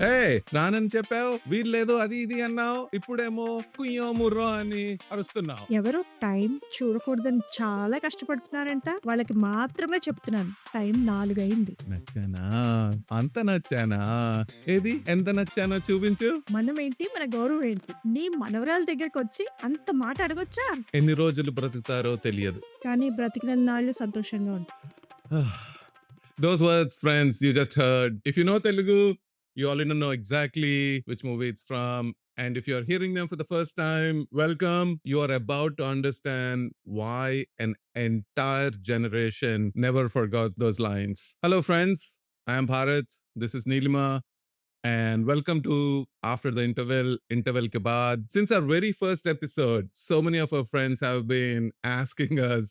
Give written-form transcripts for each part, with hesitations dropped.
ఏ నానని చెప్పావు వీల్లేదు అది ఇది అన్నావు ఇప్పుడేమో కుయ్యో ముర్రో అని అరుస్తున్నావు. ఎవరో టైం చూడకూడదని చాలా కష్టపడుతున్నారంట. వాళ్ళకి మాత్రమే చెప్తున్నాను. టైం 4 అయింది. నచ్చానా? అంత నచ్చానా? ఏది ఎంత నచ్చానో చూపించు. మనమేంటి? మన గౌరవం ఏంటి? నీ మనవరాల దగ్గరకొచ్చి అంత మాట అడగొచ్చా? ఎన్ని రోజులు బ్రతుకుతారో తెలియదు. కానీ బ్రతికినన్నాళ్ళు సంతోషంగా ఉంటాం. Those words, friends, you just heard. If you know Telugu, you already know exactly which movie it's from. And if you're hearing them for the first time, welcome. You are about to understand why an entire generation never forgot those lines. Hello, friends. I am Bharath. This is Neelima. And welcome to After the Interval ke Baad. Since our very first episode, so many of our friends have been asking us,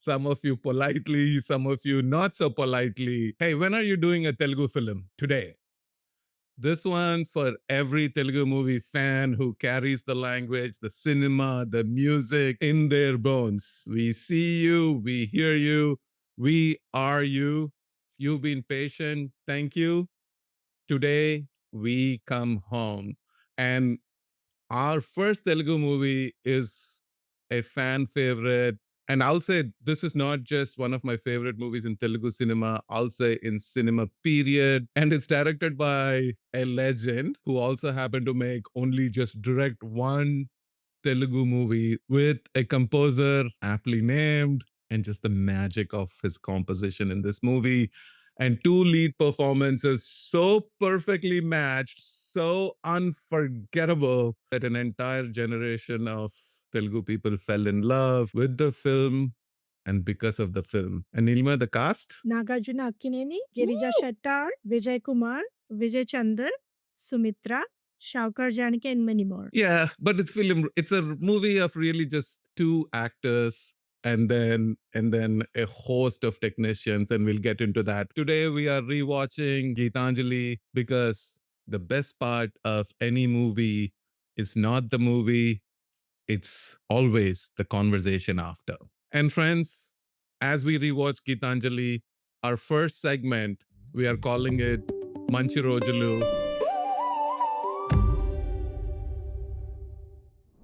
some of you politely, some of you not so politely, hey, when are you doing a Telugu film? Today. This one's for every Telugu movie fan who carries the language, the cinema, the music in their bones. We see you, we hear you, we are you. You've been patient. Thank you. Today we come home. And our first Telugu movie is a fan favorite. And I'll say this is not just one of my favorite movies in Telugu cinema, I'll say in cinema, period. And it's directed by a legend who also happened to make only just direct one Telugu movie with a composer aptly named, and just the magic of his composition in this movie. And two lead performances so perfectly matched, so unforgettable that an entire generation of Telugu people fell in love with the film and because of the film. And Nilma, the cast? Nagarjuna Akkineni, Girija Shettar, Vijay Kumar, Vijay Chander, Sumitra, షావుకర్ Janaki and many more. Yeah, but it's a movie of really just two actors and then a host of technicians, and we'll get into that. Today we are rewatching Geetanjali because the best part of any movie is not the movie, it's always the conversation after. And friends, as we rewatch Geetanjali, our first segment, we are calling it Manchi Rojulu.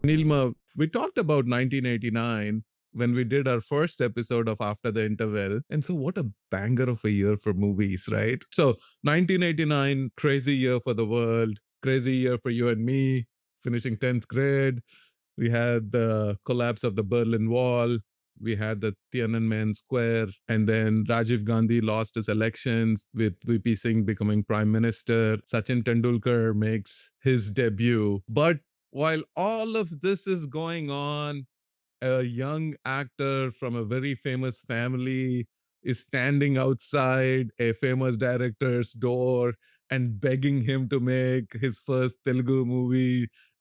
Nilma, we talked about 1989 when we did our first episode of After the Interval. And so, what a banger of a year for movies, right? So, 1989, crazy year for the world, crazy year for you and me, finishing 10th grade. We had the collapse of the Berlin Wall. We had the Tiananmen Square, and then Rajiv Gandhi lost his elections with VP Singh becoming prime minister. Sachin Tendulkar makes his debut. But while all of this is going on, a young actor from a very famous family is standing outside a famous director's door and begging him to make his first Telugu movie,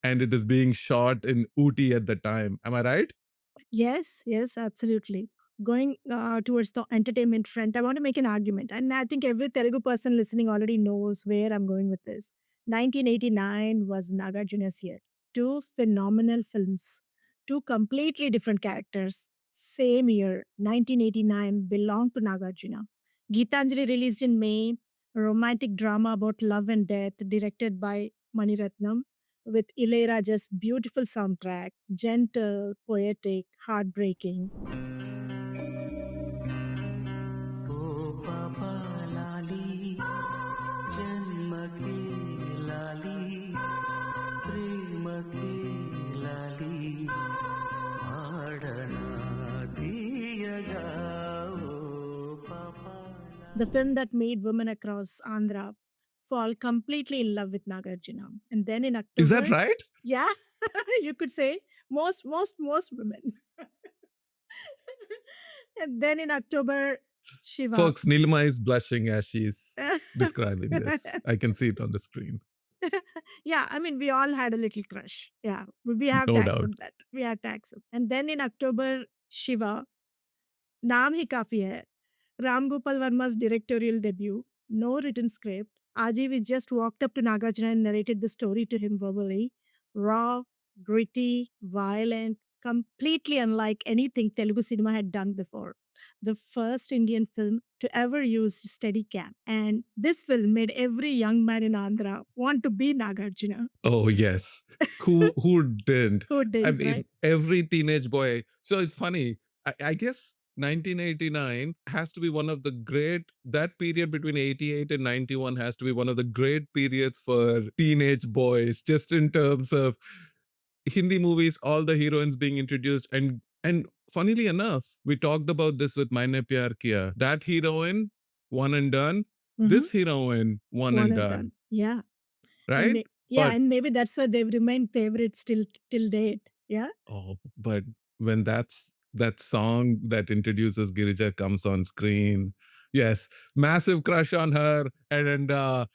and it is being shot in Ooty at the time. Am I right? Yes, yes, absolutely. Going towards the entertainment front, I want to make an argument. And I think every Telugu person listening already knows where I'm going with this. 1989 was Nagarjuna's year. Two phenomenal films, two completely different characters. Same year, 1989 belonged to Nagarjuna. Geetanjali released in May, a romantic drama about love and death, directed by Mani Ratnam with Ilayaraja's beautiful soundtrack, gentle, poetic, heartbreaking. ఓ పాప లాలి జన్మకి లాలి ప్రేమకి లాలి ఆడనా తీయగా ఓ పాప The film that made women across Andhra fall completely in love with Nagarjuna. And then in October, Is that right? yeah, you could say most women. And then in October, Shiva. Folks, Nilma is blushing as she's describing this. I can see it on the screen. Yeah, I mean, we all had a little crush. Yeah, we have No to doubt. accept that. We have to accept. And then in October, Shiva, Naam Hi Kafi Hai, Ram Gopal Verma's directorial debut, no written script. Ajiv just walked up to Nagarjuna and narrated the story to him verbally. Raw, gritty, violent, completely unlike anything Telugu cinema had done before. the first Indian film to ever use Steadicam. And this film made every young man in Andhra want to be Nagarjuna. Oh yes. Who didn't? Who I didn't, mean, right? every teenage boy. So it's funny. I guess 1989 has to be one of the great, that period between 88 and 91 has to be one of the great periods for teenage boys, just in terms of Hindi movies, all the heroines being introduced. And funnily enough, we talked about this with Maine Pyar Kiya. That heroine, one and done. Mhm. This heroine, one One and and done. done. Yeah. Right? Yeah, But and maybe that's why they've remained favorites till date. Yeah. oh, but when that song that introduces Girija comes on screen, yes, massive crush on her, and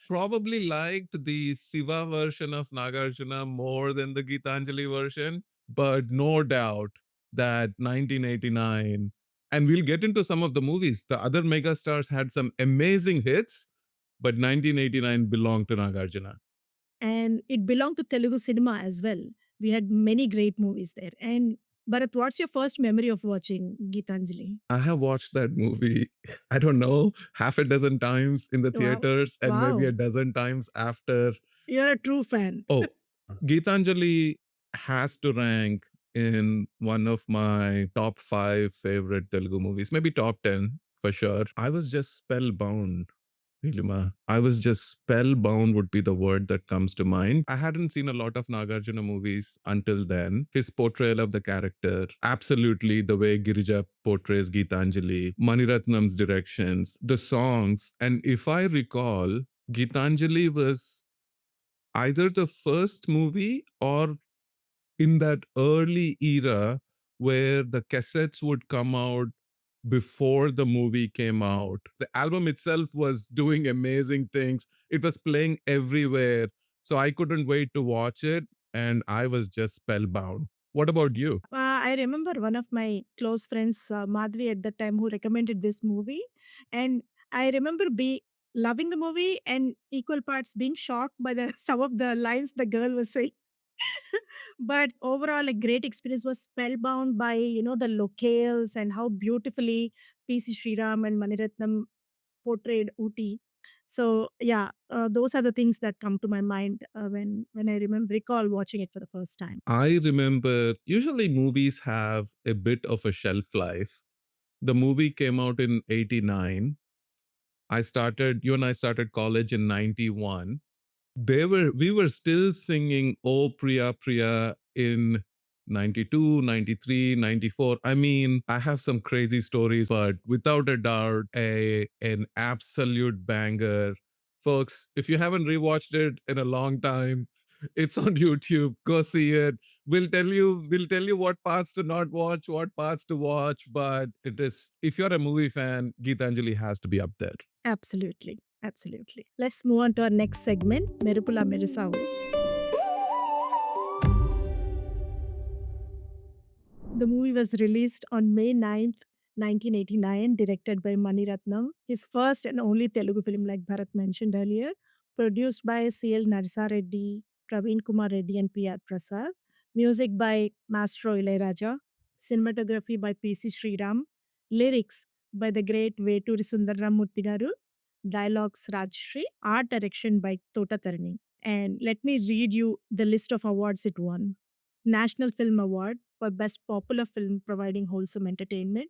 probably liked the Siva version of Nagarjuna more than the Geetanjali version. But no doubt that 1989, and we'll get into some of the movies. The other megastars had some amazing hits, but 1989 belonged to Nagarjuna. And it belonged to Telugu cinema as well. We had many great movies there. And Bharat, what's your first memory of watching Geetanjali? I have watched that movie, I don't know, half a dozen times in the Wow. theaters and maybe a Wow. dozen times after. You're a true fan. Oh, Geetanjali has to rank in one of my top 5 favorite Telugu movies, maybe top 10 for sure. I was just spellbound. Neelima. I was just spellbound would be the word that comes to mind. I hadn't seen a lot of Nagarjuna movies until then. His portrayal of the character, absolutely the way Girija portrays Geetanjali, Maniratnam's directions, the songs. And if I recall, Geetanjali was either the first movie or in that early era where the cassettes would come out before the movie came out. The album itself was doing amazing things. It was playing everywhere. So I couldn't wait to watch it. And I was just spellbound. What about you? I remember one of my close friends, Madhvi, at the time, who recommended this movie, and I remember be loving the movie and equal parts being shocked by the some of the lines the girl was saying. But overall, a great experience. Was spellbound by the locales and how beautifully PC Sriram and Maniratnam portrayed Ooty. So yeah, those are the things that come to my mind when I recall watching it for the first time. I remember usually movies have a bit of a shelf life. The movie came out in 89. You and I started college in 91. We were still singing Oh Priya Priya in 92, 93, 94. I mean, I have some crazy stories, but without a doubt, an absolute banger. Folks, if you haven't rewatched it in a long time, it's on YouTube. Go see it. We'll tell you what parts to not watch, what parts to watch, but it is, if you're a movie fan, Geetanjali has to be up there. Absolutely. Absolutely. Let's move on to our next segment, Merupula Merisavu. The movie was released on May 9th, 1989, directed by Mani Ratnam. His first and only Telugu film, like Bharat mentioned earlier, produced by C.L. Narsa Reddy, Praveen Kumar Reddy, and P.R. Prasad. Music by Maestro Ilayaraja. Cinematography by P.C. Sriram. Lyrics by the great Veturi Sundaram Murthy garu. Dialogues Rajshri. Art direction by Tota Tarani. And let me read you the list of awards it won. National Film Award for Best Popular Film Providing Wholesome Entertainment,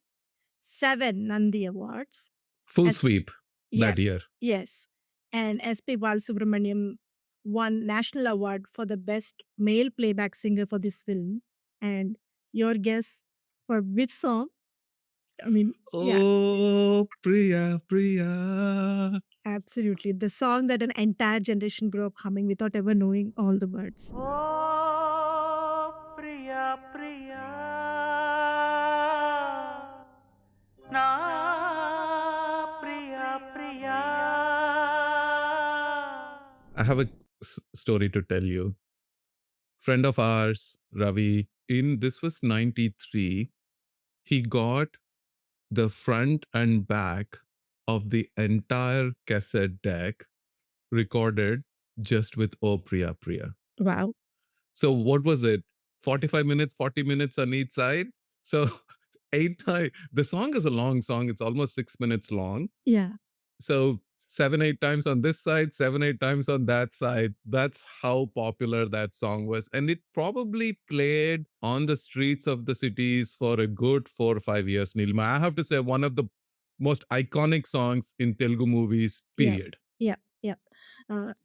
7 Nandi Awards. Full As- sweep Yeah, that year. yes. And S.P. Balasubramaniam won National Award for the Best Male Playback Singer for this film. And your guess for which song? I mean, yeah, Oh, Priya, Priya. absolutely. The song that an entire generation grew up humming without ever knowing all the words. Oh, Priya, Priya, na Priya, Priya. I have a story to tell you. Friend of ours, Ravi, in this was 93, he got the front and back of the entire cassette deck recorded just with Oh Priya Priya. Wow. So what was it? 45 minutes, 40 minutes on each side. So The song is a long song. It's almost 6 minutes long. Yeah. So 7, 8 times on this side, 7, 8 times on that side. That's how popular that song was. And it probably played on the streets of the cities for a good 4 or 5 years, Nilma. I have to say, one of the most iconic songs in Telugu movies, Yeah. period. Yeah. Yeah.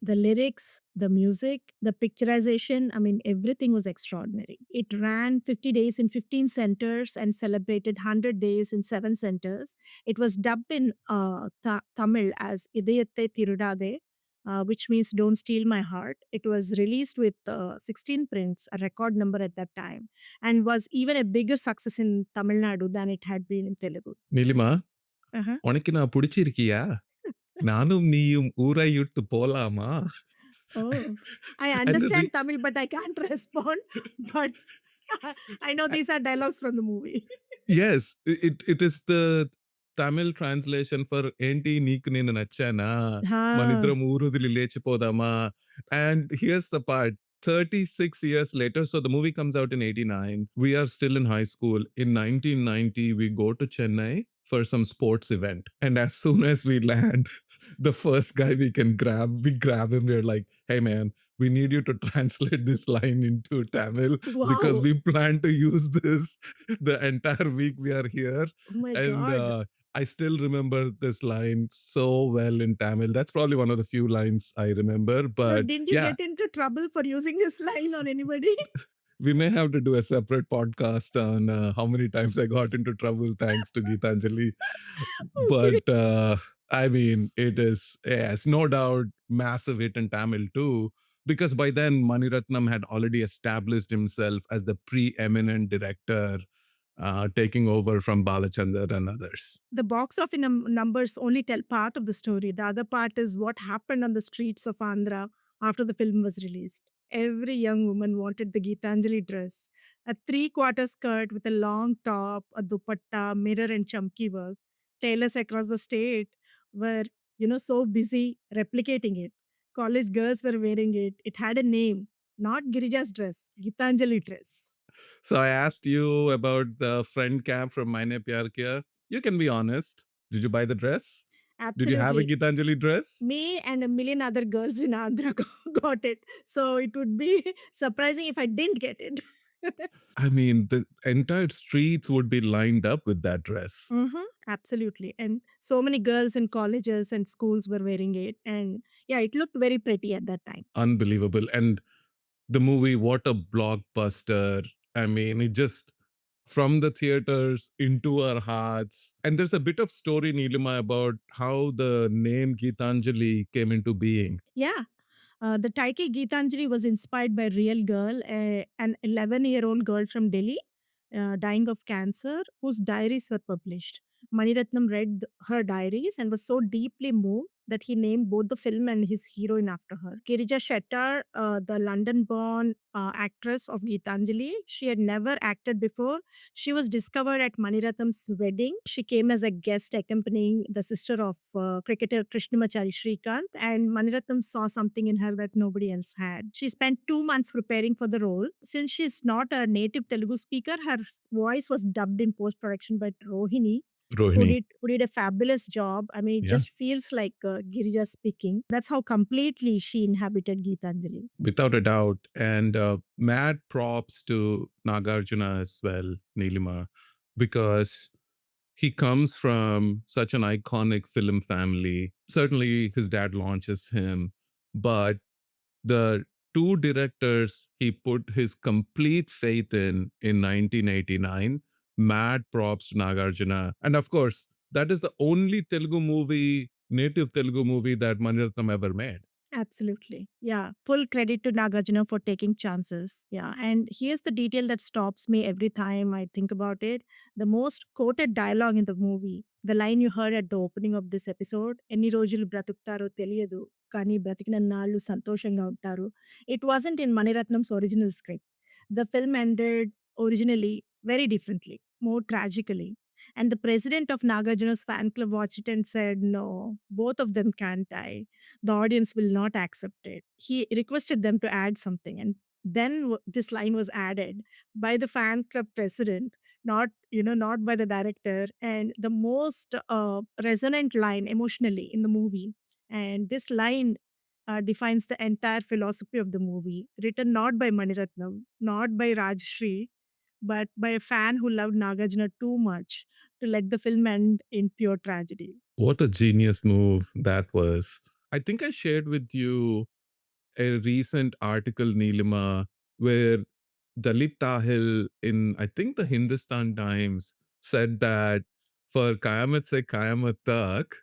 The lyrics, the music, the picturization, I mean, everything was extraordinary. It ran 50 days in 15 centers and celebrated 100 days in 7 centers. It was dubbed in Tamil as Idayate Tirudade, which means Don't Steal My Heart. It was released with 16 prints, a record number at that time, and was even a bigger success in Tamil Nadu than it had been in Telugu. Nilima, Uh-huh. உனக்கு நான் பிடிச்சிருக்கியா? நானும் நீயும் ஊரை விட்டு போலாமா? Oh, I And the understand Tamil, but I can't respond. But I know these are dialogues from the movie. yes, it is the Tamil translation for ఏంటి నీకు నేను నచ్చానా? Ah, మనిద్దరం ఊరుదిలి లేచిపోదామా? And here's the part. 36 years later, so the movie comes out in 89. We are still in high school. In 1990, we go to Chennai for some sports event. And as soon as we land, the first guy we grab him. We're like, hey man, we need you to translate this line into Tamil because wow. we plan to use this the entire week we are here. Oh my And God. I still remember this line so well in Tamil. That's probably one of the few lines I remember. So But didn't you yeah, get into trouble for using this line on anybody? we may have to do a separate podcast on how many times I got into trouble thanks to Geetanjali. Okay. But I mean, it is, yes, no doubt, massive hit in Tamil too, because by then Mani Ratnam had already established himself as the preeminent director, taking over from Balachandar and others. The box office numbers only tell part of the story. The other part is what happened on the streets of Andhra after the film was released. Every young woman wanted the Geetanjali dress, a three-quarter skirt with a long top, a dupatta, mirror, and chamki work. Tailors across the state were, so busy replicating it. College girls were wearing it. It had a name, not Girija's dress, Geetanjali dress. So I asked you about the friend cap from Maine Pyar Kiya. You can be honest. Did you buy the dress? Did you have a Absolutely. Geetanjali dress? Me and a million other girls in Andhra got it. So it would be surprising if I didn't get it. I mean, the entire streets would be lined up with that dress. Absolutely. And so many girls in colleges and schools were wearing it. And yeah, it looked very pretty at that time. Unbelievable. And the movie, what a blockbuster. I mean, it just from the theaters into our hearts. And there's a bit of story, Neelima, about how the name Geetanjali came into being. Yeah. The title Geetanjali was inspired by a real girl, an 11-year-old girl from Delhi, dying of cancer, whose diaries were published. Maniratnam read her diaries and was so deeply moved that he named both the film and his heroine after her. Girija Shettar, the London-born actress of Geetanjali, she had never acted before. She was discovered at Maniratnam's wedding. She came as a guest accompanying the sister of cricketer Krishnamachari Srikanth, and Maniratnam saw something in her that nobody else had. She spent 2 months preparing for the role. Since she's not a native Telugu speaker, her voice was dubbed in post production by Rohini, who Rohini. did a fabulous job. I mean, it Yeah. just feels like Girija speaking. That's how completely she inhabited Geetanjali. Without a doubt. And mad props to Nagarjuna as well, Neelima, because he comes from such an iconic film family. Certainly, his dad launches him, but the two directors he put his complete faith in 1989. Mad props to Nagarjuna. And of course, that is the only Telugu movie, native Telugu movie that Maniratnam ever made. Absolutely. Yeah. Full credit to Nagarjuna for taking chances. Yeah. And here's the detail that stops me every time I think about it. The most quoted dialogue in the movie, the line you heard at the opening of this episode, Enni Rojulu Bratukutaaro Teliyadu, Kani Bratikinannallu Santoshanga Untaru. It wasn't in Maniratnam's original script. The film ended originally very differently, more tragically. And the president of Nagarjuna's fan club watched it and said, no, both of them can't die. The audience will not accept it. He requested them to add something. And then this line was added by the fan club president. not, not by the director. And the most resonant line emotionally in the movie, and this line defines the entire philosophy of the movie, written not by Maniratnam, not by Rajshri, but by a fan who loved Nagarjuna too much to let the film end in pure tragedy. What a genius move that was. I think I shared with you a recent article, Neelima, where Dalit Tahil in, I think, the Hindustan Times said that for Kayamat Se Kayamat Tak,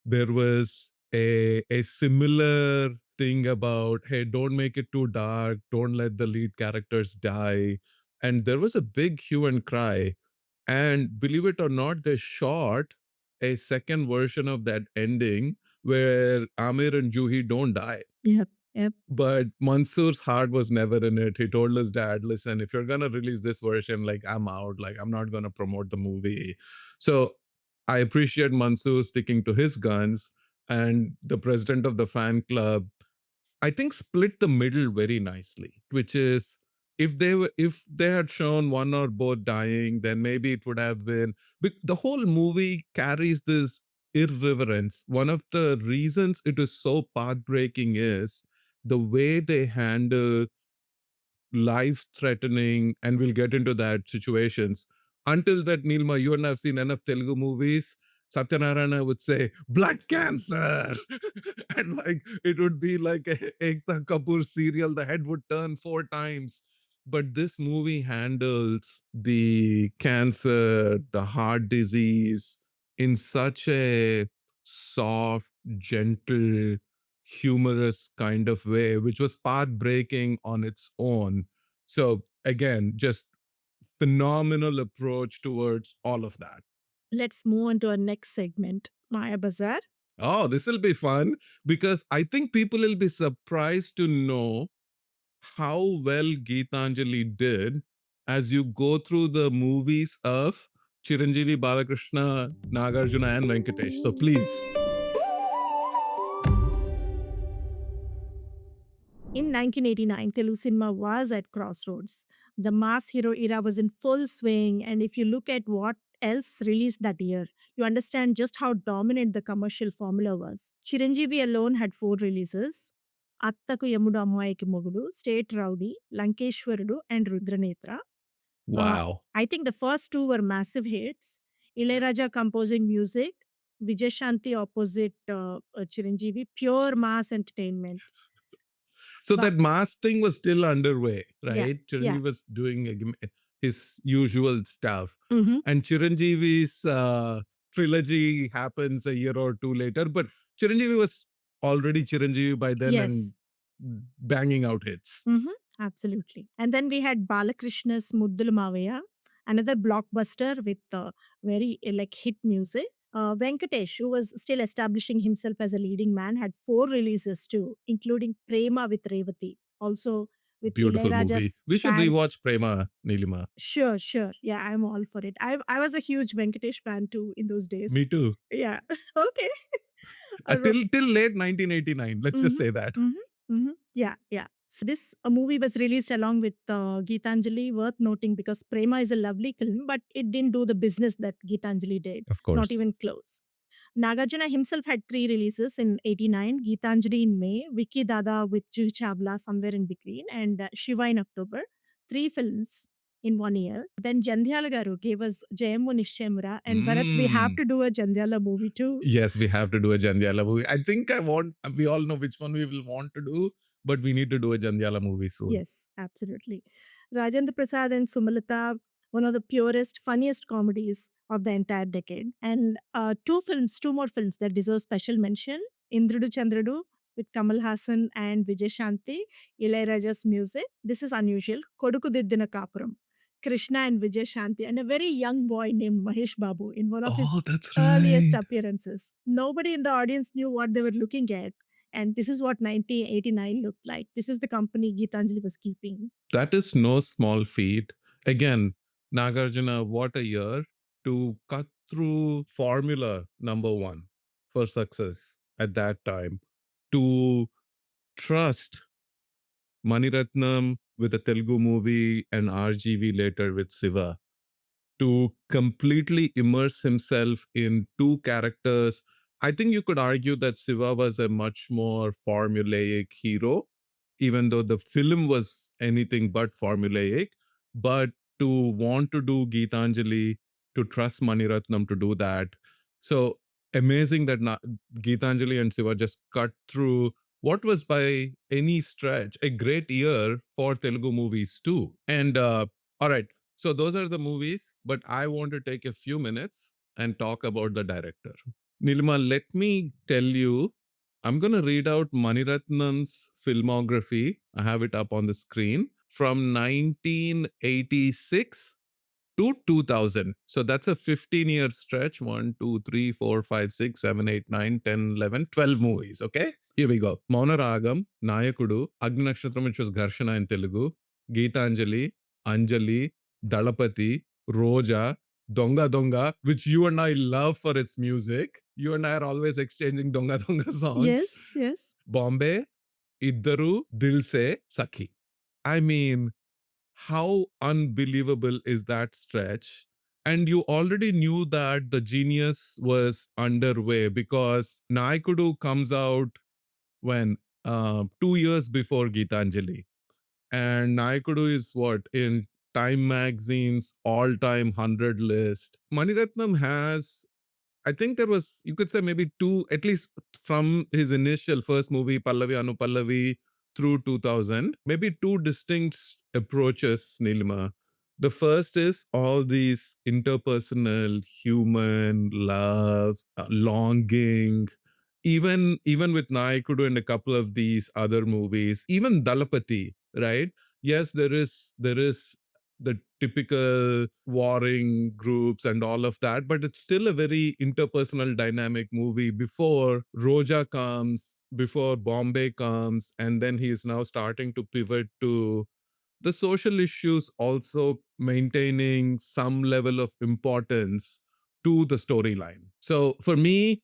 there was a similar thing about, hey, don't make it too dark, don't let the lead characters die. And there was a big hue and cry. And believe it or not, they shot a second version of that ending where Amir and Juhi don't die. Yep. Yep. But Mansoor's heart was never in it. He told his dad, listen, if you're going to release this version, like, I'm out. Like, I'm not going to promote the movie. So I appreciate Mansoor sticking to his guns. And the president of the fan club, I think, split the middle very nicely, which is, if they had shown one or both dying, then maybe it would have been. The whole movie carries this irreverence. One of the reasons it is so path-breaking is the way they handle life threatening, and we'll get into that situations. Until that, Nilma, you and I have seen enough Telugu movies. Satyanarayana would say, blood cancer. And like it would be like a Ekta Kapoor serial, the head would turn 4 times. But this movie handles the cancer, the heart disease in such a soft, gentle, humorous kind of way, which was path breaking on its own. So, again, just phenomenal approach towards all of that. Let's move on to our next segment, Maya Bazaar. Oh, this will be fun because I think people will be surprised to know how well Geetanjali did as you go through the movies of Chiranjeevi, Balakrishna, Nagarjuna, and Venkatesh. So please. In 1989, Telugu cinema was at crossroads. The mass hero era was in full swing, and if you look at what else released that year, you understand just how dominant the commercial formula was. Chiranjeevi alone had 4 releases: Attaku Yamudu Ammayiki Mogudu, State Rowdy, Lankeshwarudu, and Rudranetra. Wow. I think the first 2 were massive hits. Ilayaraja composing music, Vijay Shanti opposite Chiranjeevi, pure mass entertainment. So But that mask thing was still underway, yeah, right? yeah. Chiranjeevi was doing his usual stuff. Mhm. And Chiranjeevi's trilogy happens a year or two later. But Chiranjeevi was already Chiranjeevi by then and Yes. banging out hits. Absolutely. And then we had Balakrishna's Muddulu Mavaya, another blockbuster with very like hit music. Venkatesh, who was still establishing himself as a leading man, had 4 releases too, including Prema with Revati, also with Beautiful movie. Ilayaraja's We should fan. rewatch Prema, Neelima. Sure, sure. Yeah, I'm all for it. I was a huge Venkatesh fan too in those days. Me too. Yeah. Okay. Till late 1989. Let's just say that. Yeah, yeah. This movie was released along with Geetanjali, worth noting because Prema is a lovely film, but it didn't do the business that Geetanjali did. Of course. Not even close. Nagarjuna himself had 3 releases in 89, Geetanjali in May, Vicky Dada with Juhi Chawla somewhere in between, and Shiva in October. 3 films in 1 year. Then Jandhyala Garu gave us Jayamu Nishchayamura, and Bharat, we have to do a Jandhyala movie too. Yes, we have to do a Jandhyala movie. I think we all know which one we will want to do, but we need to do a Jandhyala movie soon. Yes, absolutely. Rajendra Prasad and Sumalita, one of the purest, funniest comedies of the entire decade. And 2 more films that deserve special mention: Indrudu Chandradu with Kamal Hassan and Vijay Shanti, Ilayaraja's music. This is unusual. Koduku Diddina Kapuram, Krishna and Vijay Shanti, and a very young boy named Mahesh Babu in one of his that's earliest appearances. Nobody in the audience knew what they were looking at. And this is what 1989 looked like. This is the company Geetanjali was keeping. That is no small feat. Again, Nagarjuna, what a year to cut through formula number 1 for success at that time. To trust Maniratnam with a Telugu movie and RGV later with Siva. to completely immerse himself in two characters. I think you could argue that Siva was a much more formulaic hero, even though the film was anything but formulaic. But to want to do Geetanjali, to trust Maniratnam to do that. So amazing that Geetanjali and Siva just cut through what was by any stretch a great year for Telugu movies too. And all right, so those are the movies, but I want to take a few minutes and talk about the director. Nilima, let me tell you, I'm going to read out Maniratnam's filmography. I have it up on the screen from 1986 to 2000. So that's a 15-year stretch. 1, 2, 3, 4, 5, 6, 7, 8, 9, 10, 11, 12 movies. Okay? Here we go. Maunaragam, Nayakudu, Agni Nakshatram, which was Gharshana in Telugu, Geetanjali, Anjali, Dalapati, Roja, Donga Donga, which you and I love for its music. You and I are always exchanging Donga Donga songs. Yes, yes. Bombay, Iddaru, Dil Se, Sakhi. I mean, how unbelievable is that stretch? And you already knew that the genius was underway because Naikudu comes out when 2 years before Geetanjali. And Naikudu is what in Time Magazine's all-time 100 list. Maniratnam has, I think there was, you could say maybe two, at least from his initial first movie, Pallavi Anupallavi, through 2000, maybe two distinct approaches, Nilima. The first is all these interpersonal, human, love, longing. Even with Naikudu and a couple of these other movies, even Dalapati, right? Yes, there is the typical warring groups and all of that, but it's still a very interpersonal dynamic movie before Roja comes, before Bombay comes, and then he is now starting to pivot to the social issues, also maintaining some level of importance to the storyline. So for me,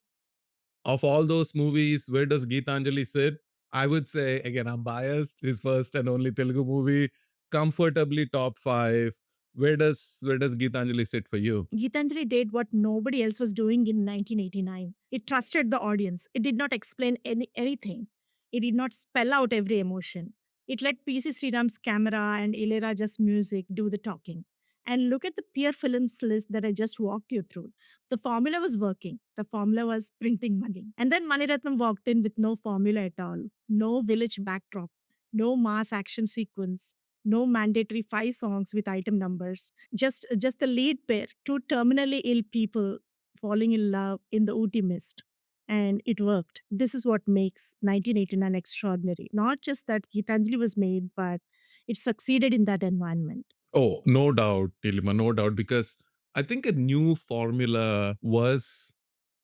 of all those movies, where does Geetanjali sit? I would say, again, I'm biased, his first and only Telugu movie, comfortably top 5. Where does Geetanjali sit for you? Geetanjali did what nobody else was doing in 1989. It trusted the audience. It did not explain anything. It did not spell out every emotion. It let PC Sriram's camera and Ilayaraja's music do the talking. And look at the peer films list that I just walked you through. The formula was working. The formula was printing money. And then Maniratnam walked in with no formula at all. No village backdrop. No mass action sequence. No mandatory 5 songs with item numbers, just the lead pair, two terminally ill people falling in love in the Ooty mist. And it worked. This is what makes 1989 extraordinary. Not just that Geetanjali was made, but it succeeded in that environment. Oh, no doubt, Nilima, no doubt, because I think a new formula was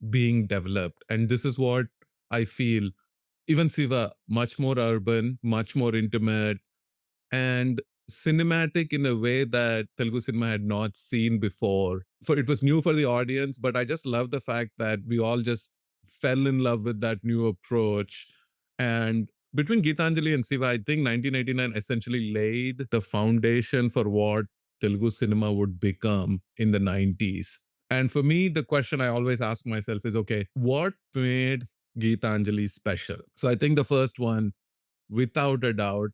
being developed. And this is what I feel. Even Siva, much more urban, much more intimate, and cinematic in a way that Telugu cinema had not seen before. For it was new for the audience, but I just love the fact that we all just fell in love with that new approach. And between Geetanjali and Siva, I think 1989 essentially laid the foundation for what Telugu cinema would become in the 90s. And for me, the question I always ask myself is, okay, what made Geetanjali special? So I think the first one, without a doubt,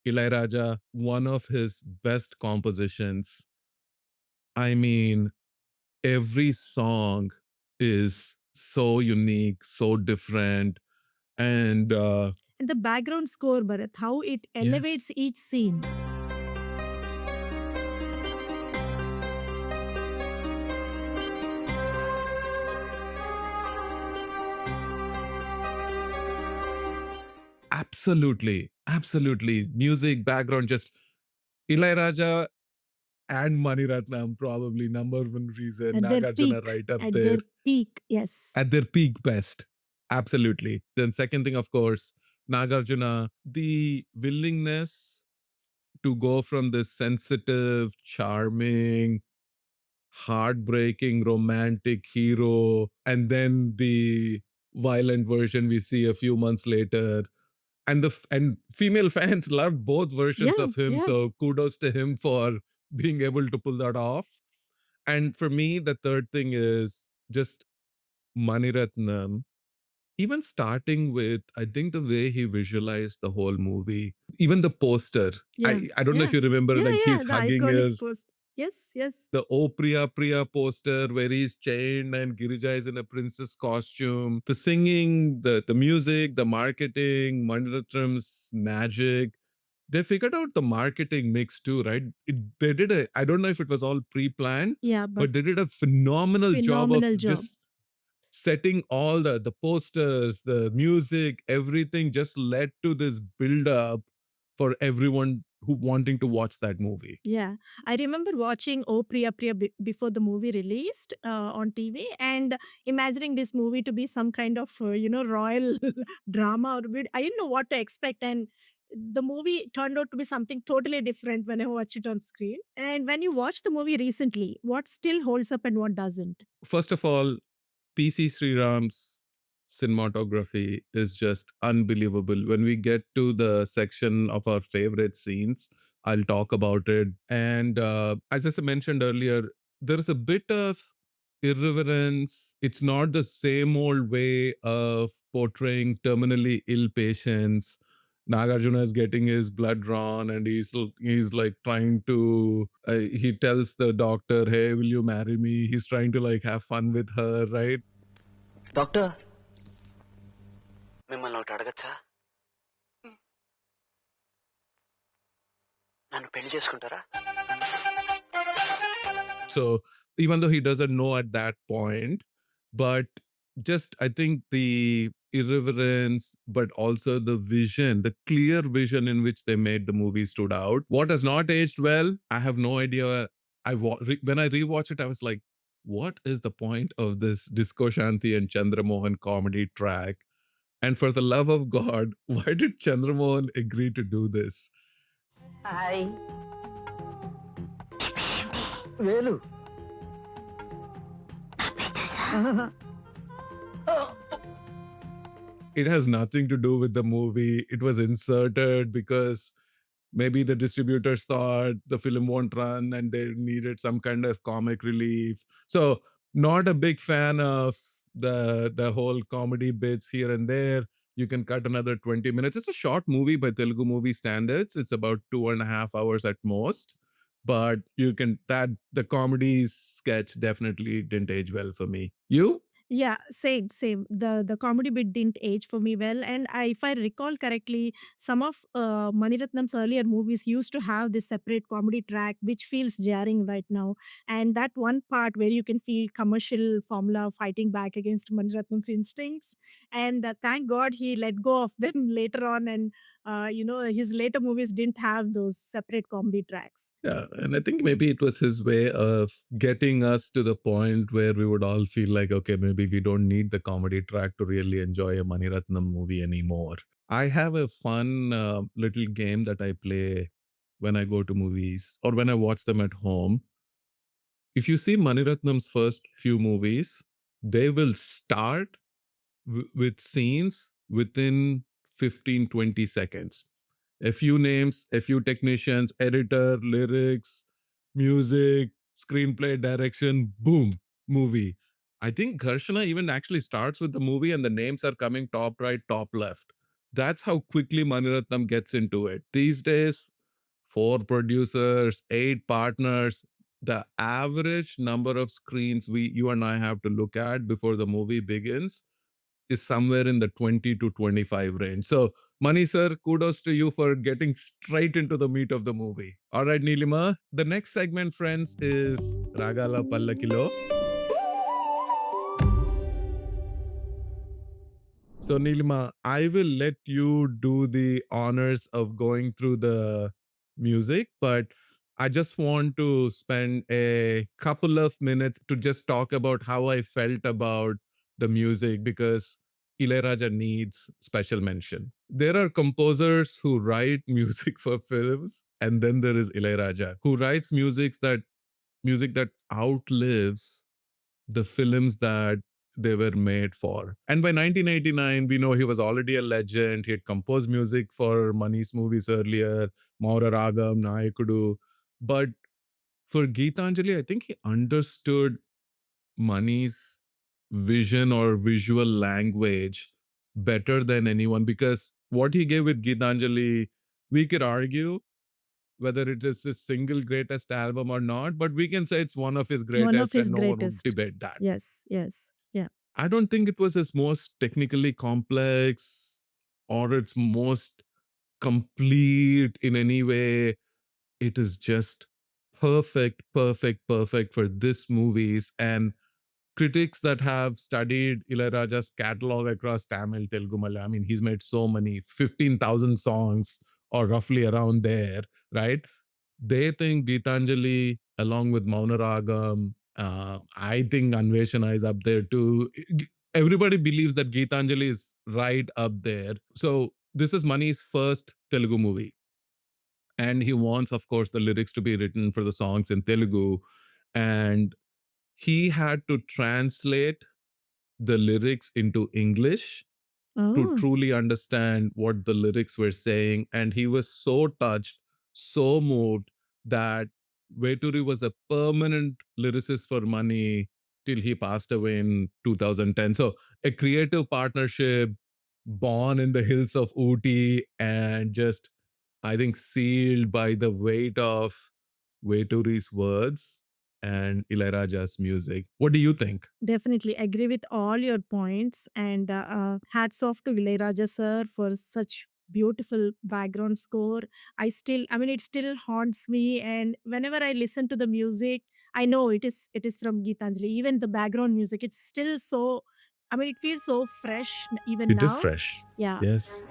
Ilayaraja, one of his best compositions. I mean, every song is so unique, so different. And And the background score, Bharat, how it elevates yes, each scene. absolutely, absolutely. Music, background, just Ilayaraja and Maniratnam, probably number one reason. At their Nagarjuna peak. right up At there their peak, yes. at their peak best. Absolutely. Then, second thing, of course, Nagarjuna, the willingness to go from this sensitive, charming, heartbreaking, romantic hero, and then the violent version we see a few months later. And female fans loved both versions Yeah, of him. yeah. So kudos to him for being able to pull that off. And for me, the third thing is just Maniratnam. Even starting with, I think the way he visualized the whole movie, even the poster. Yeah, I don't know yeah, if you remember, yeah, like yeah. he's The hugging iconic her, post. Yes, yes. the Oh Priya Priya poster where he's chained and Girija is in a princess costume. The singing, the music, the marketing, Maniratnam's magic. They figured out the marketing mix too, right? They did a, I don't know if it was all pre-planned, Yeah, but but they did a phenomenal job of phenomenal job. just setting all the posters, the music, everything just led to this build up for everyone who wanting to watch that movie. Yeah, I remember watching Oh Priya Priya before the movie released on TV and imagining this movie to be some kind of, royal drama or I didn't know what to expect. And the movie turned out to be something totally different when I watched it on screen. And when you watch the movie recently, what still holds up and what doesn't? First of all, PC Sriram's cinematography is just unbelievable. When we get to the section of our favorite scenes, I'll talk about it. And as I mentioned earlier, there is a bit of irreverence. It's not the same old way of portraying terminally ill patients. Nagarjuna is getting his blood drawn and he's like trying to he tells the doctor, hey, will you marry me? He's trying to like have fun with her, right? Doctor మిమ్మల్ని ఒకటి అడగచ్చా నన్ను పెళ్లి చేసుకుంటారా So even though he doesn't know at that point, but just I think the irreverence, but also the vision, the clear vision in which they made the movie stood out. What has not aged well, I have no idea. When I rewatched it, I was like, what is the point of this Disco Shanti and Chandramohan comedy track? And for the love of God, why did Chandramohan agree to do this? Hi వేలు It has nothing to do with the movie. It was inserted because maybe the distributors thought the film won't run and they needed some kind of comic relief. So not a big fan of the whole comedy bits here and there. You can cut another 20 minutes. It's a short movie by Telugu movie standards. It's about 2.5 hours at most. But you can that the comedy sketch definitely didn't age well for me. You? Yeah, same, same. The comedy bit didn't age for me well, and if I recall correctly, some of Maniratnam's earlier movies used to have this separate comedy track, which feels jarring right now. And that one part where you can feel commercial formula fighting back against Maniratnam's instincts, and thank God he let go of them later on, and his later movies didn't have those separate comedy tracks. Yeah, and I think maybe it was his way of getting us to the point where we would all feel like, okay, maybe we don't need the comedy track to really enjoy a Maniratnam movie anymore. I have a fun little game that I play when I go to movies or when I watch them at home. If you see Maniratnam's first few movies, they will start with scenes within 15-20 seconds. A few names, a few technicians, editor, lyrics, music, screenplay, direction, boom, movie. I think Gharshana even actually starts with the movie and the names are coming top right, top left. That's how quickly Maniratnam gets into it. These days, 4 producers, 8 partners, the average number of screens you and I have to look at before the movie begins is somewhere in the 20 to 25 range. So, Mani sir, kudos to you for getting straight into the meat of the movie. All right, Neelima, the next segment, friends, is Ragala Pallakilo. So, Neelima, I will let you do the honors of going through the music, but I just want to spend a couple of minutes to just talk about how I felt about the music because Ilayaraja needs special mention. There are composers who write music for films, and then there is Ilayaraja who writes music that outlives the films that they were made for. And by 1989, we know he was already a legend. He had composed music for Mani's movies earlier, Maura Ragam, Nayakudu. But For Geetanjali, I think he understood Mani's vision or visual language better than anyone, because what he gave with Geetanjali, we could argue whether it is his single greatest album or not, but we can say it's one of his One of greatest his and no one would greatest. debate that. Yes, yes. Yeah. I don't think it was his most technically complex or its most complete in any way. It is just perfect, perfect, perfect for this movies. And critics that have studied Ilayaraja's catalog across Tamil, Telugu, Malayalam, I mean, he's made so many, 15,000 songs or roughly around there, right? They think Geetanjali, along with Maunaragam, I think Anveshana is up there too. Everybody believes that Geetanjali is right up there. So this is Mani's first Telugu movie. And he wants, of course, the lyrics to be written for the songs in Telugu. And he had to translate the lyrics into English to Oh, truly understand what the lyrics were saying. And he was so touched, so moved that Veturi was a permanent lyricist for Money till he passed away in 2010. So a creative partnership born in the hills of Ooty and just, I think, sealed by the weight of Veturi's words and Ilayaraja's music. What do you think? definitely agree with all your points. And hats off to Ilayaraja sir for such beautiful background score. I mean, it still haunts me. And whenever I listen to the music, I know it is from Geetanjali. Even the background music, it's still so. I mean, it feels so fresh even It is now. fresh. Yeah. Yes.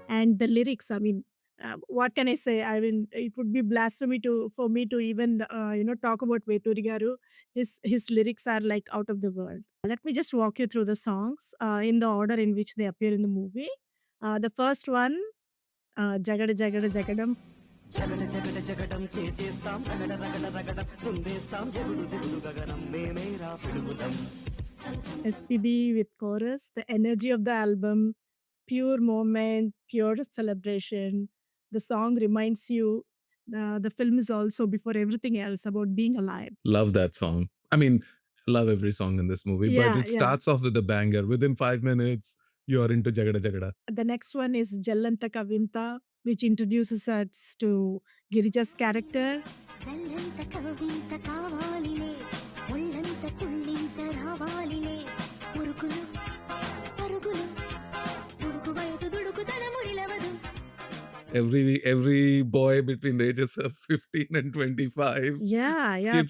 And the lyrics, I mean, what can I say? I mean, it would be blasphemy to for me to even talk about Veturi garu. His lyrics are like out of the world. Let me just walk you through the songs in the order in which they appear in the movie. The first one, Jagada Jagada Jagadam. జగడ జగడ జగడం చేసేస్తాం రగడ రగడ రగడం కుందేస్తాం జగుడు దిగుడు గగనం మేమేరా పిడుగులం SPB with chorus, the energy of the album, pure moment, pure celebration. The song reminds you the film is also before everything else about being alive. Love that song. I mean, love every song in this movie, but Yeah, it yeah. starts off with a banger. Within 5 minutes, you're into Jagada Jagada. The next one is Jallanta Kavinta, which introduces us to Girija's character. చల్లంత కవ్వింత కావాలిలే ఒళ్ళంత తుళ్ళింత రావాలిలే ఉరుకులు పరుగులు దుడుకు వయసు దుడుకుతనము నిలవదు Every boy between the ages of 15 and 25 Yeah, yeah.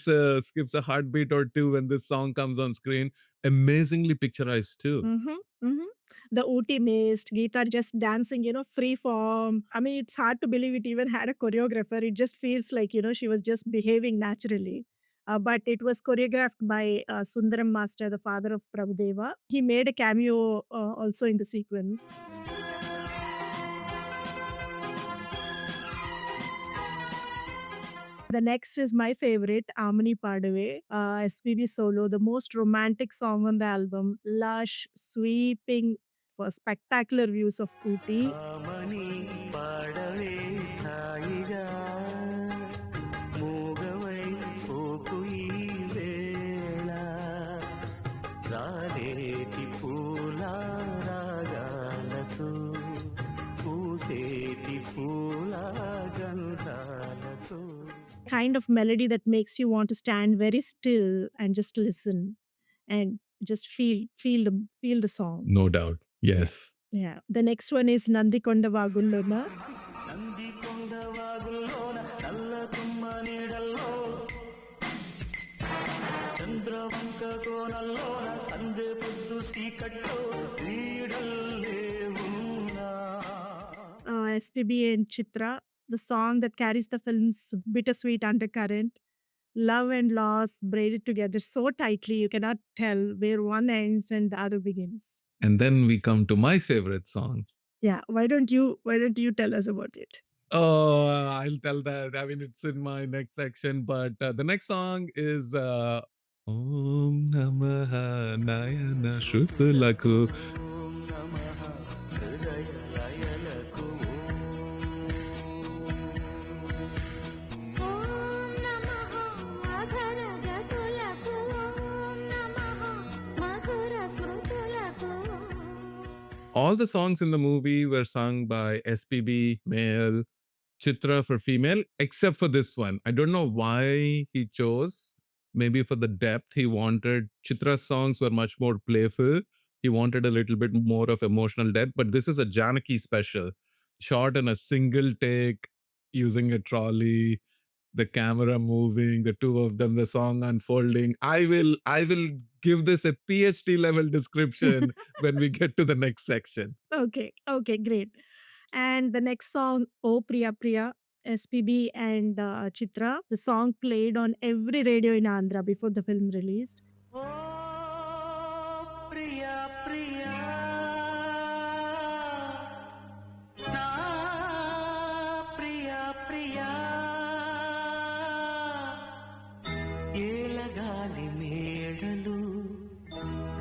skips a heartbeat or two when this song comes on screen. Amazingly picturized too. Mm-hmm, mm-hmm. The Ooty mist, Geeta just dancing, free form. I mean, it's hard to believe it even had a choreographer. It just feels like, she was just behaving naturally. But it was choreographed by Sundaram Master, the father of Prabhudeva. He made a cameo also in the sequence. The next is my favorite, Amani Padave, SPB solo, the most romantic song on the album. Lush, sweeping, for spectacular views of Ooty. Amani పాడవే హాయిగా మూగవై పోకు ఈ వేళ రాలేటి పూల రాగాలతో పూసేటి పూల గంధాలతో Kind of melody that makes you want to stand very still and just listen and just feel the song. No doubt. Yes. Yeah. The next one is Nandikonda Vagullona. Nandi కొండ వాగుల్లోన నల్ల తుమ్మ నీడల్లో చంద్రవంక కోనల్లోన సందె పొద్దు చీకట్లో నీడల్లే ఉన్నా SPB and Chitra, the song that carries the film's bittersweet undercurrent. Love and loss braided together so tightly you cannot tell where one ends and the other begins. And then we come to my favorite song. Yeah, why don't you tell us about it? Oh, I'll tell that. I mean, it's in my next section, but the next song is Om Namaha Nayana Shrutulaku. ఓం నమః హృదయ లయలకు ఓం నమః అఘర గతులకు ఓం నమః మధుర స్మృతులకు All the songs in the movie were sung by SPB, male, Chitra for female, except for this one. I don't know why he chose. Maybe for the depth he wanted. Chitra's songs were much more playful. He wanted a little bit more of emotional depth, but this is a Janaki special, shot in a single take using a trolley, the camera moving, the two of them, the song unfolding. I will give this a PhD level description when we get to the next section. Okay, great. And the next song, Oh Priya Priya, SPB and Chitra. The song played on every radio in Andhra before the film released. ఓ ప్రియా ప్రియా నా ప్రియా ప్రియా ఏలగాలి మేడలు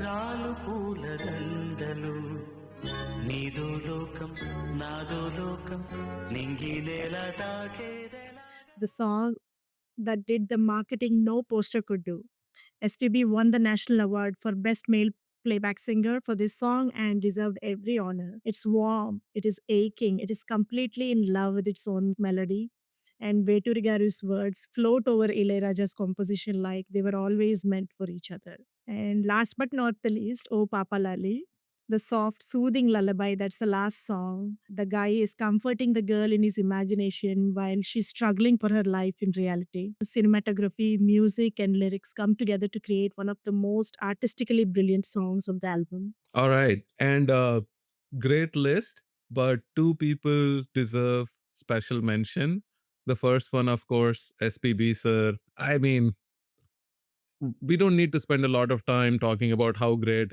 రాలు పూల దండలు నీదో లోకం నాదో లోకం నింగి నేల తాకేదెలా The song that did the marketing no poster could do. SPB won the national award for Best Male Playback Singer for this song and deserved every honor. It's warm, it is aching, it is completely in love with its own melody. And Veturi Garu's words float over Ilayaraja's composition like they were always meant for each other. And last but not the least, Oh Papa Lali, the soft, soothing lullaby. That's the last song. The guy is comforting the girl in his imagination while she's struggling for her life in reality. The cinematography, music, and lyrics come together to create one of the most artistically brilliant songs of the album. All right. And great list, but two people deserve special mention. The first one, of course, SPB sir. I mean, we don't need to spend a lot of time talking about how great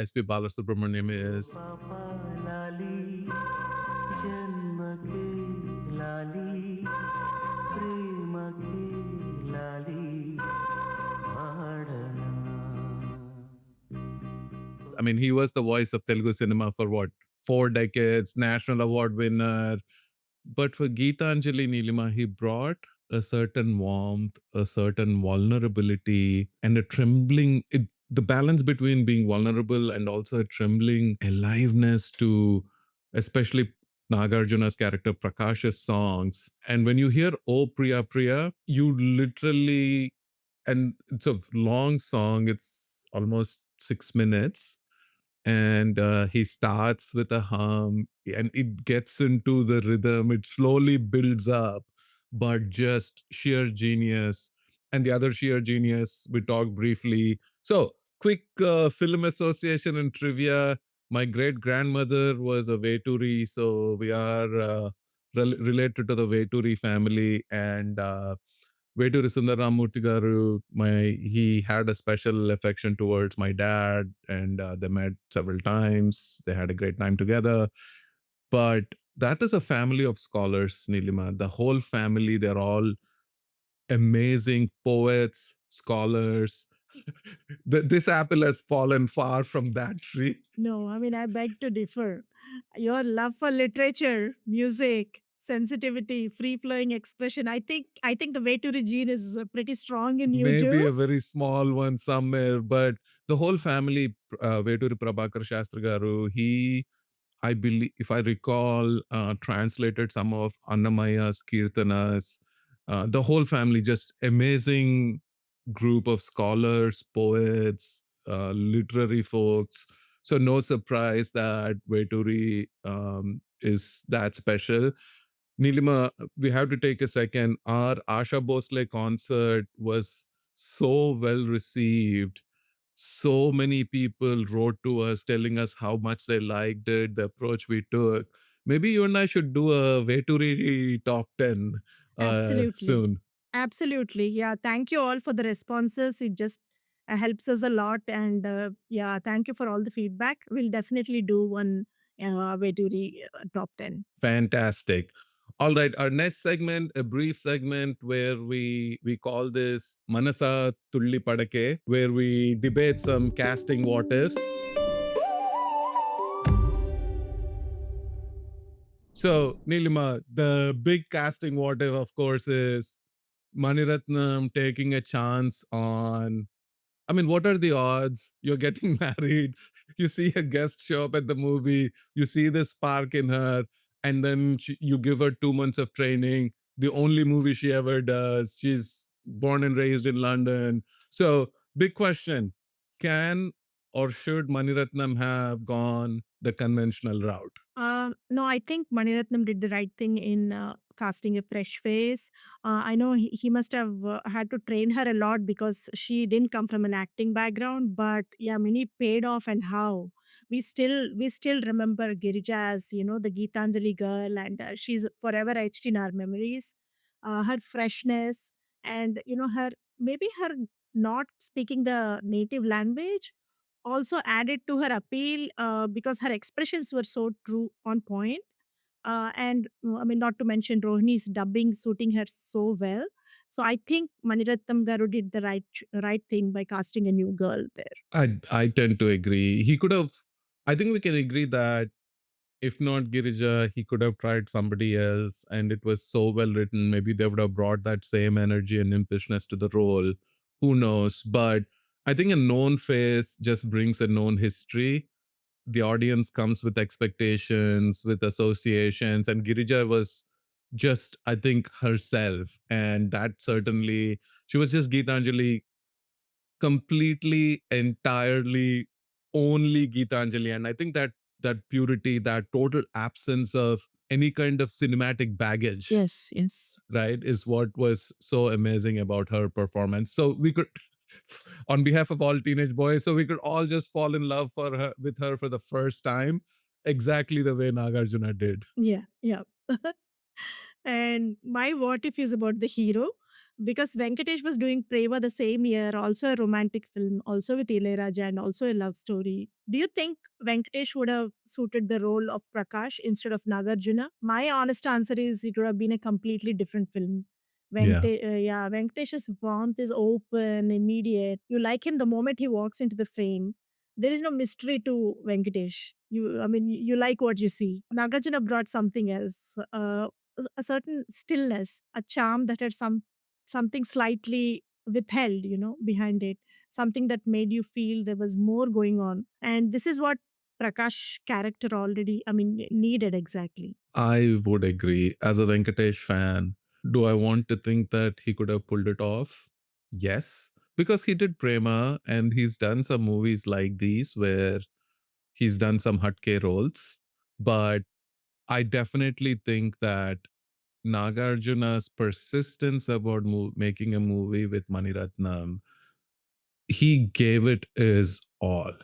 SP Balasubramaniam is. పాపాలాలి జన్మకే లాలి ప్రేమకే లాలి పాడనా I mean, he was the voice of Telugu cinema for what, 4 decades, national award winner. But for Geetanjali Neelima, he brought a certain warmth, a certain vulnerability, and a trembling. The balance between being vulnerable and also a trembling aliveness to, especially Nagarjuna's character Prakash's songs. And when you hear Oh Priya Priya, you literally, and it's a long song, it's almost 6 minutes, and he starts with a hum and it gets into the rhythm, it slowly builds up, but just sheer genius. And the other sheer genius we talked briefly. So quick film association and trivia. My great grandmother was a Veturi, so we are related to the Veturi family. And Veturi Sundaramurthy garu, he had a special affection towards my dad, and they met several times. They had a great time together. But that is a family of scholars, Nilima. The whole family, they're all amazing poets, scholars. This apple has fallen far from that tree. No, I mean, I beg to differ. Your love for literature, music, sensitivity, free flowing expression. I think the Veturi gene is pretty strong in you Maybe too. a very small one somewhere, but the whole family, Veturi Prabhakar Shastri garu, he, I believe, if I recall, translated some of Annamaya's Kirtanas. The whole family, just amazing group of scholars, poets, literary folks. So no surprise that Veturi is that special. Nilima, we have to take a second. Our Asha Bhosle concert was so well received. So many people wrote to us telling us how much they liked it, the approach we took. Maybe you and I should do a Veturi top 10 Absolutely. soon. Absolutely. Yeah. Thank you all for the responses. It just helps us a lot. And yeah, thank you for all the feedback. We'll definitely do one way to top 10. Fantastic. All right, our next segment, a brief segment where we call this Manasa Tulli Padake, where we debate some casting what ifs. So, Nilima, the big casting what if, of course, is Maniratnam taking a chance on. I mean, what are the odds? You're getting married, you see a guest show up at the movie, you see the spark in her, and then you give her 2 months of training. The only movie she ever does. She's born and raised in London. So, big question, can or should Maniratnam have gone the conventional route? No, I think Maniratnam did the right thing in casting a fresh face. I know he must have had to train her a lot because she didn't come from an acting background. But yeah, many paid off, and how we still remember Girija as the Geetanjali girl, and she's forever etched in our memories. Her freshness, and her, maybe her not speaking the native language also added to her appeal, because her expressions were so true on point. And I mean, not to mention Rohini's dubbing suiting her so well. So I think Maniratnam Garu did the right thing by casting a new girl there. I tend to agree. He could have. I think we can agree that if not Girija, he could have tried somebody else, and it was so well written. Maybe they would have brought that same energy and impishness to the role. Who knows? But I think a known face just brings a known history. The audience comes with expectations, with associations, and Girija was just, I think, herself. And that certainly, she was just Geetanjali, completely, entirely, only Geetanjali. And I think that purity, that total absence of any kind of cinematic baggage, Yes, yes. right, is what was so amazing about her performance. So we could, on behalf of all teenage boys, so we could all just fall in love with her for the first time, exactly the way Nagarjuna did. Yeah, yeah. And my what if is about the hero, because Venkatesh was doing Preva the same year, also a romantic film, also with Ilayaraja, and also a love story. Do you think Venkatesh would have suited the role of Prakash instead of Nagarjuna? My honest answer is it would have been a completely different film. Yeah. Yeah, Venkatesh's warmth is open, immediate. You like him the moment he walks into the frame. There is no mystery to Venkatesh. I mean, you like what you see. Nagarjuna brought something else, a certain stillness, a charm that had something slightly withheld, behind it, something that made you feel there was more going on. And this is what Prakash character already, I mean, needed exactly. I would agree. As a Venkatesh fan, do I want to think that he could have pulled it off? Yes. Because he did Prema and he's done some movies like these where he's done some hatke roles. But I definitely think that Nagarjuna's persistence about making a movie with Maniratnam, he gave it his all.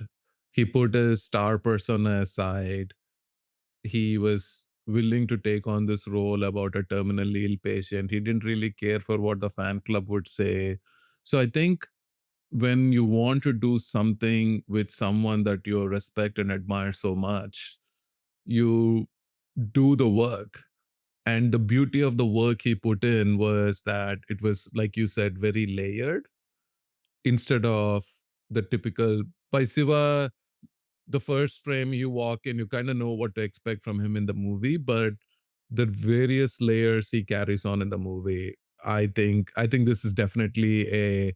He put his star persona aside. He was willing to take on this role about a terminally ill patient. He didn't really care for what the fan club would say. So I think when you want to do something with someone that you respect and admire so much, you do the work. And the beauty of the work he put in was that it was, like you said, very layered instead of the typical. By Siva, the first frame you walk in, you kind of know what to expect from him in the movie, but the various layers he carries on in the movie, I think this is definitely a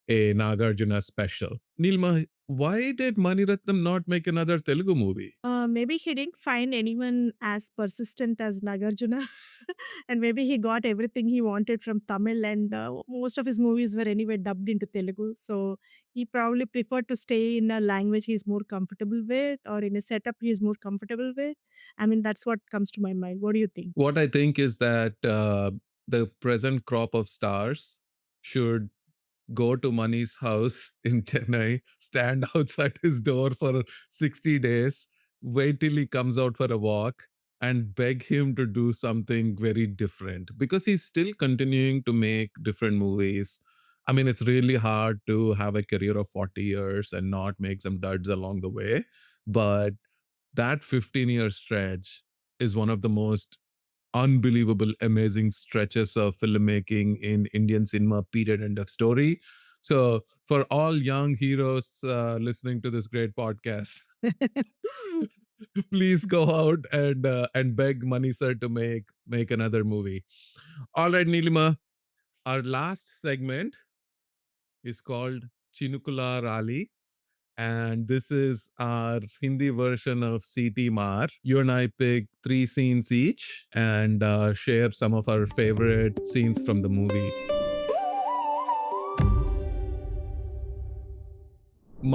Nagarjuna special. Nilma, why did Maniratnam not make another Telugu movie? Maybe he didn't find anyone as persistent as Nagarjuna, and maybe he got everything he wanted from Tamil, and most of his movies were anyway dubbed into Telugu. So he probably preferred to stay in a language he's more comfortable with, or in a setup he's more comfortable with. I mean, that's what comes to my mind. What do you think? What I think is that the present crop of stars should go to Mani's house in Chennai, stand outside his door for 60 days, wait till he comes out for a walk, and beg him to do something very different because he's still continuing to make different movies. I mean, it's really hard to have a career of 40 years and not make some duds along the way. But that 15-year stretch is one of the most unbelievable, amazing stretches of filmmaking in Indian cinema, period, end of story. So, for all young heroes listening to this great podcast, please go out and beg Money Sir to make another movie. All right, Neelima, our last segment is called Chinukula Rali. And this is our Hindi version of CT Mar. You and I pick 3 scenes each and share some of our favorite scenes from the movie.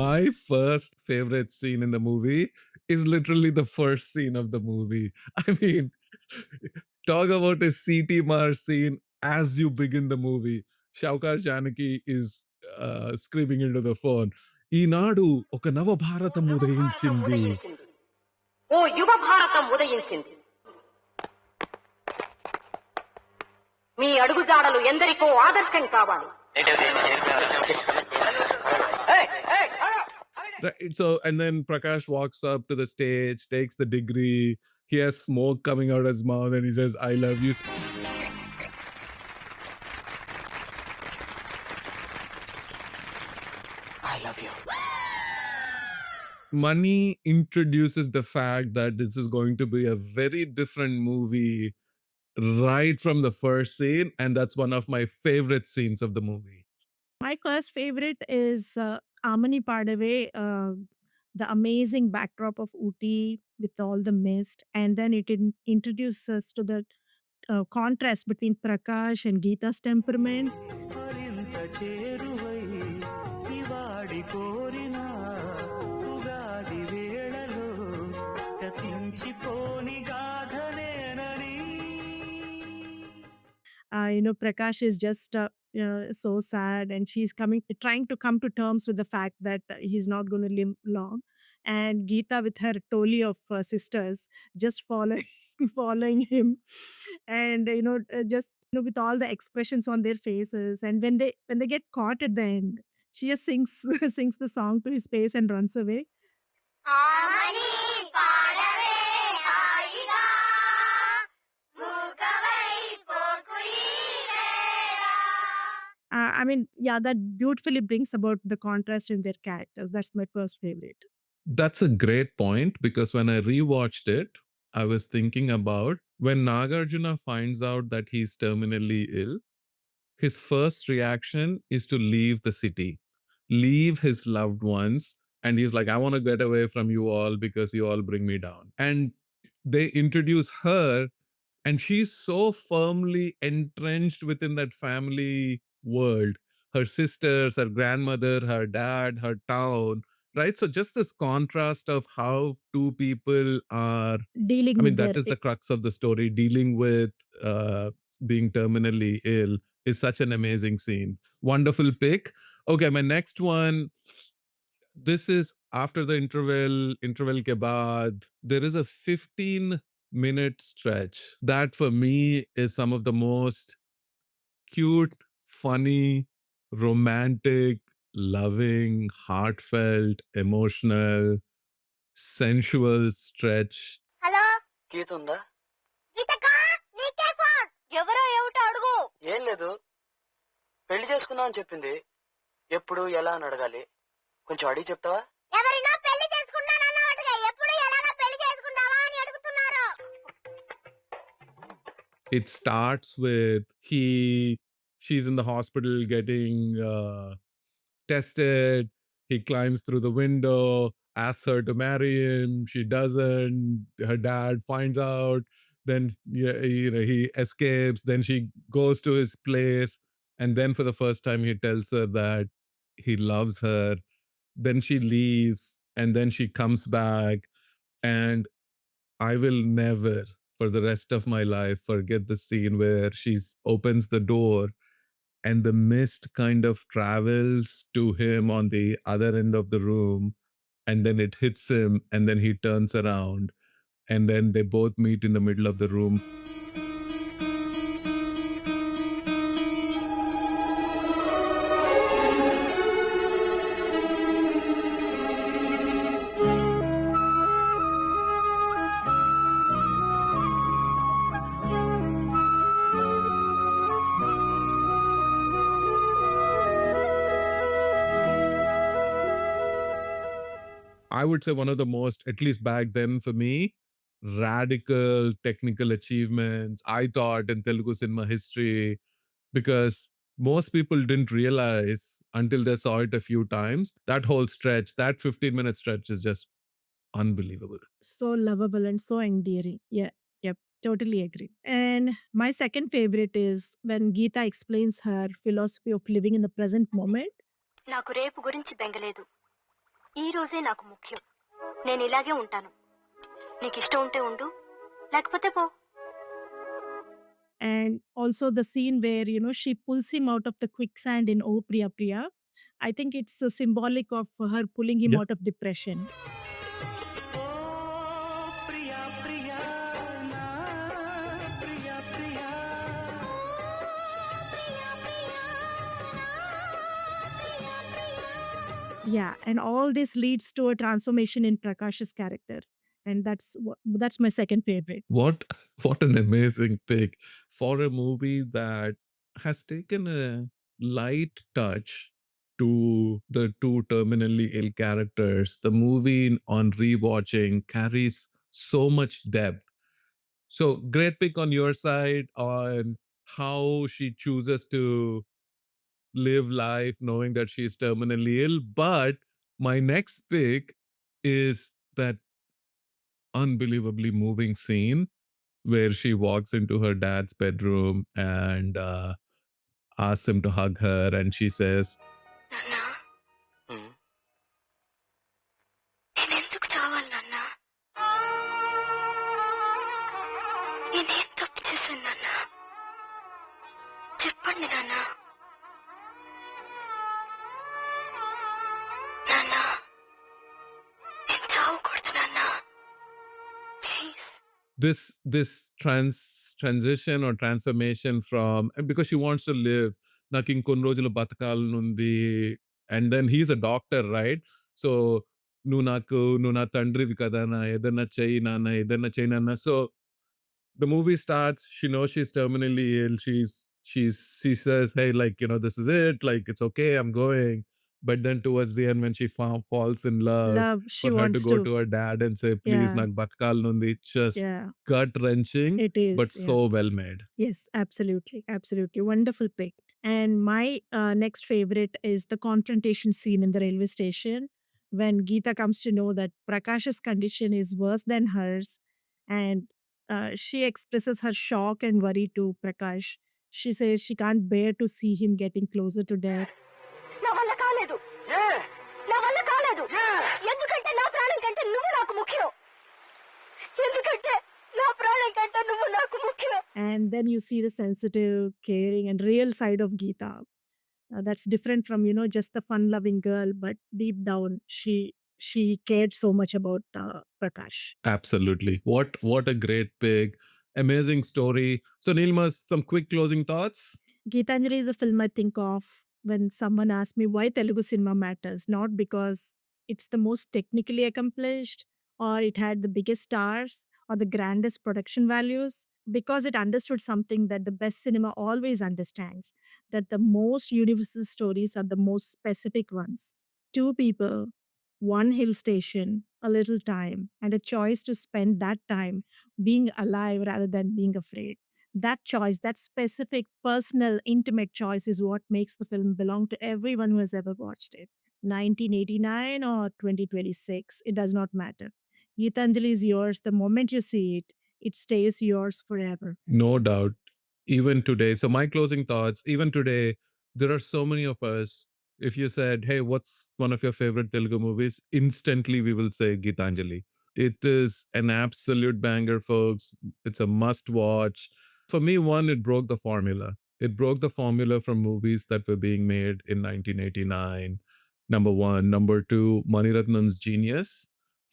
My first favorite scene in the movie is literally the first scene of the movie. I mean, talk about a CT Mar scene as you begin the movie. Shaukar Janaki is screaming into the phone. ఈనాడు ఒక నవ భారతం ఉదయించింది. ఓ యువ భారతం ఉదయించింది. మీ అడుగుజాడలు ఎందరికో ఆదర్శం కావాలి. Right, so, and then Prakash walks up to the stage, takes the degree. He has smoke coming out of his mouth, and he says, "I love you." I love you. Money introduces the fact that this is going to be a very different movie right from the first scene, and that's one of my favorite scenes of the movie. My first favorite is Amani Padave, the amazing backdrop of Ooty with all the mist. And then it introduces us to the contrast between Prakash and Geeta's temperament. మరింత చేరువై ఇవాడి కోరిన ఉగాది వేళలో గతించిపోని గాథనేనని Prakash is just so sad, and she's trying to come to terms with the fact that he's not going to live long. And Geeta, with her tolly of sisters, just following him, and just with all the expressions on their faces. And when they get caught at the end, she just sings sings the song to his face and runs away. Amani పాడవే హాయిగా మూగవై పోకులీలేరా. I mean, yeah, that beautifully brings about the contrast in their characters. That's my first favorite. That's a great point because when I rewatched it, I was thinking about when Nagarjuna finds out that he's terminally ill, his first reaction is to leave the city, leave his loved ones. And he's like, I want to get away from you all because you all bring me down. And they introduce her, and she's so firmly entrenched within that family world. Her sisters, her grandmother, her dad, her town, right? So just this contrast of how two people are, Dealing I with mean, that their is the crux of the story. Dealing with being terminally ill is such an amazing scene. Wonderful pick. Okay, my next one. This is after the interval ke baad. There is a 15-minute stretch that for me is some of the most cute, funny, romantic, loving, heartfelt, emotional, sensual stretch. Hello Geeta ఉందా? గీతకా, నీకే phone. ఎవరో ఏమిటో అడుగు. ఏం లేదు. పెళ్లి చేసుకుందాం అని చెప్పింది. ఎప్పుడు ఎలా అని అడగాలి. కొంచెం అడిగి చెప్తావా? ఎవరినో పెళ్లి చేసుకున్నానన్నట్టుగా ఎప్పుడు ఎలాగో పెళ్లి చేసుకుంటావా అని అడుగుతున్నారు. It starts with she's in the hospital getting tested. He climbs through the window, asks her to marry him. She doesn't. Her dad finds out. Then he escapes. Then she goes to his place, and then for the first time he tells her that he loves her. Then she leaves, and then she comes back, and I will never, for the rest of my life, forget the scene where she opens the door and the mist kind of travels to him on the other end of the room, and then it hits him, and then he turns around, and then they both meet in the middle of the room. I would say one of the most, at least back then for me, radical technical achievements I thought in Telugu cinema history, because most people didn't realize until they saw it a few times. That whole stretch, that 15-minute stretch is just unbelievable. So lovable and so endearing. Yeah, yep, totally agree. And my second favorite is when Geeta explains her philosophy of living in the present moment. నాకు రేపు గురించి బెంగలేదు. ఈ రోజే నాకు ముఖ్యం. నేను ఇలాగే ఉంటాను. నీకు ఇష్టం ఉంటే ఉండు, లేకపోతే పో. And also the scene where, she pulls him out of the quicksand in Oh Priya Priya. I think it's symbolic of her pulling him Yeah. out of depression. ఓ ప్రియా ప్రియా నా Priya Priya Yeah, and all this leads to a transformation in Prakash's character. And that's my second favorite. What an amazing take for a movie that has taken a light touch to the two terminally ill characters. The movie on rewatching carries so much depth. So great pick on your side on how she chooses to live life knowing that she's terminally ill. But my next pick is that unbelievably moving scene where she walks into her dad's bedroom and asks him to hug her, and she says, నాన్న, ఉమ్, నేనెందుకు చావాలి నాన్న? నేనేం తప్పు చేశాను నాన్న? చెప్పండి నాన్న. నాన్న, నేను చావకూడదు నాన్న. Please. this transition or transformation from, and because she wants to live, నాకు ఇంకొన్ని రోజులు బతకాలనుంది, and then he's a doctor, right? So నువ్వు నా తండ్రివి కదా, నా ఏదన్నా చెయ్యి నాన్న, ఏదన్నా చెయ్యి నాన్న. So the movie starts, she knows she's terminally ill, she says, hey, like, this is it, like, it's okay, I'm going. But then towards the end when she falls in love, Love, she for her to wants go to. to her dad and say, please, Yeah, నాకు బతకాలనుంది, it's just yeah, gut wrenching, it is. but Yeah. so well made. Yes, absolutely. Absolutely. Wonderful pick. And my next favorite is the confrontation scene in the railway station when Geeta comes to know that Prakash's condition is worse than hers. And she expresses her shock and worry to Prakash. She says she can't bear to see him getting closer to death. నా వల్ల కాలేదు. ఏ, నా వల్ల కాలేదు. ఏ, ఎందుకంటే నా ప్రాణం కంటే నువ్వు నాకు ముఖ్యం. ఎందుకంటే నా ప్రాణం కంటే నువ్వు నాకు ముఖ్యం. And then you see the sensitive, caring, and real side of Geeta. That's different from, just the fun-loving girl, but deep down, she cared so much about Prakash. Absolutely. What a great pick. Amazing story. So Neelima, some quick closing thoughts? Geetanjali is a film I think of when someone asks me why Telugu cinema matters, not because it's the most technically accomplished or it had the biggest stars or the grandest production values, because it understood something that the best cinema always understands, that the most universal stories are the most specific ones. Two people, one hill station, a little time, and a choice to spend that time being alive rather than being afraid. That choice, that specific, personal, intimate choice is what makes the film belong to everyone who has ever watched it. 1989 or 2026, it does not matter. Geetanjali is yours. The moment you see it, it stays yours forever. No doubt. Even today. So my closing thoughts, even today, there are so many of us. If you said, hey, what's one of your favorite Telugu movies? Instantly we will say Geetanjali. It is an absolute banger, folks. It's a must watch. For me, one, it broke the formula. It broke the formula from movies that were being made in 1989. Number one. Number two, Mani Ratnam's genius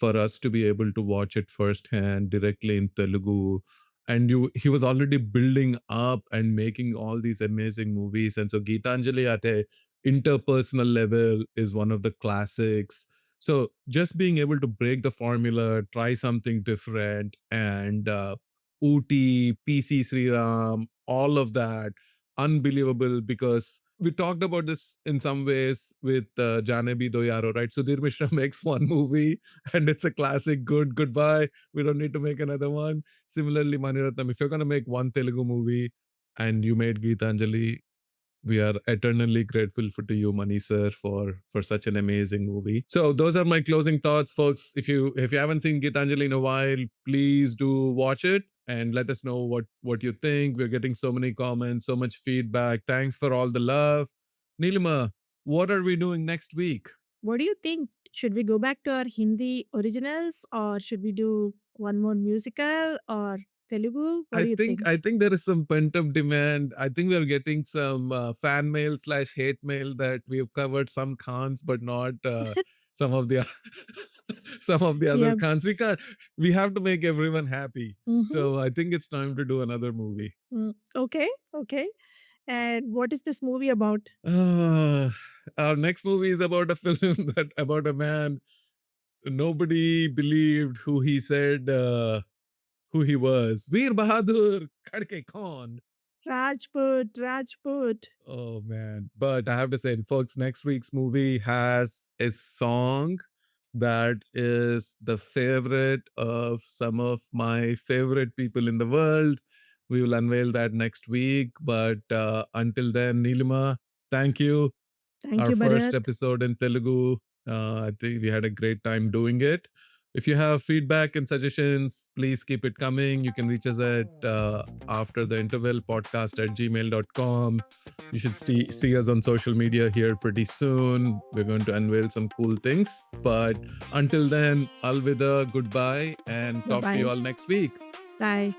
for us to be able to watch it firsthand directly in Telugu. And he was already building up and making all these amazing movies. And so Geetanjali at a interpersonal level is one of the classics. So just being able to break the formula, try something different, and Ooty, PC Sriram, all of that, unbelievable, because we talked about this in some ways with Janebi Doyaro, right? Sudhir Mishra makes one movie and it's a classic, goodbye. We don't need to make another one. Similarly, Maniratnam, if you're going to make one Telugu movie and you made Geetanjali, we are eternally grateful to you, Mani sir, for such an amazing movie. So those are my closing thoughts, folks. If you haven't seen Geetanjali in a while, please do watch it and let us know what you think. We're getting so many comments, so much feedback. Thanks for all the love. Neelima, what are we doing next week? What do you think? Should we go back to our Hindi originals or should we do one more musical or Telugu? What do you think? I think there is some pent up demand. I think we're getting some fan mail / hate mail that we've covered some Khans, but not some of the some of the other Yeah. Khans. We have to make everyone happy. Mhm. So I think it's time to do another movie. Okay. And what is this movie about? Our next movie is about a film about a man nobody believed who he said who he was. Veer Bahadur Khadke Khan. Rajput. Oh man. But I have to say, folks, next week's movie has a song that is the favorite of some of my favorite people in the world. We will unveil that next week. But until then, Neelima, thank you. Thank Our you, first Bharat. episode in Telugu. I think we had a great time doing it. If you have feedback and suggestions, please keep it coming. You can reach us at after the interval podcast@gmail.com. You should see us on social media here pretty soon. We're going to unveil some cool things. But until then, alvida, goodbye, and talk to you Bye-bye. all next week. Bye.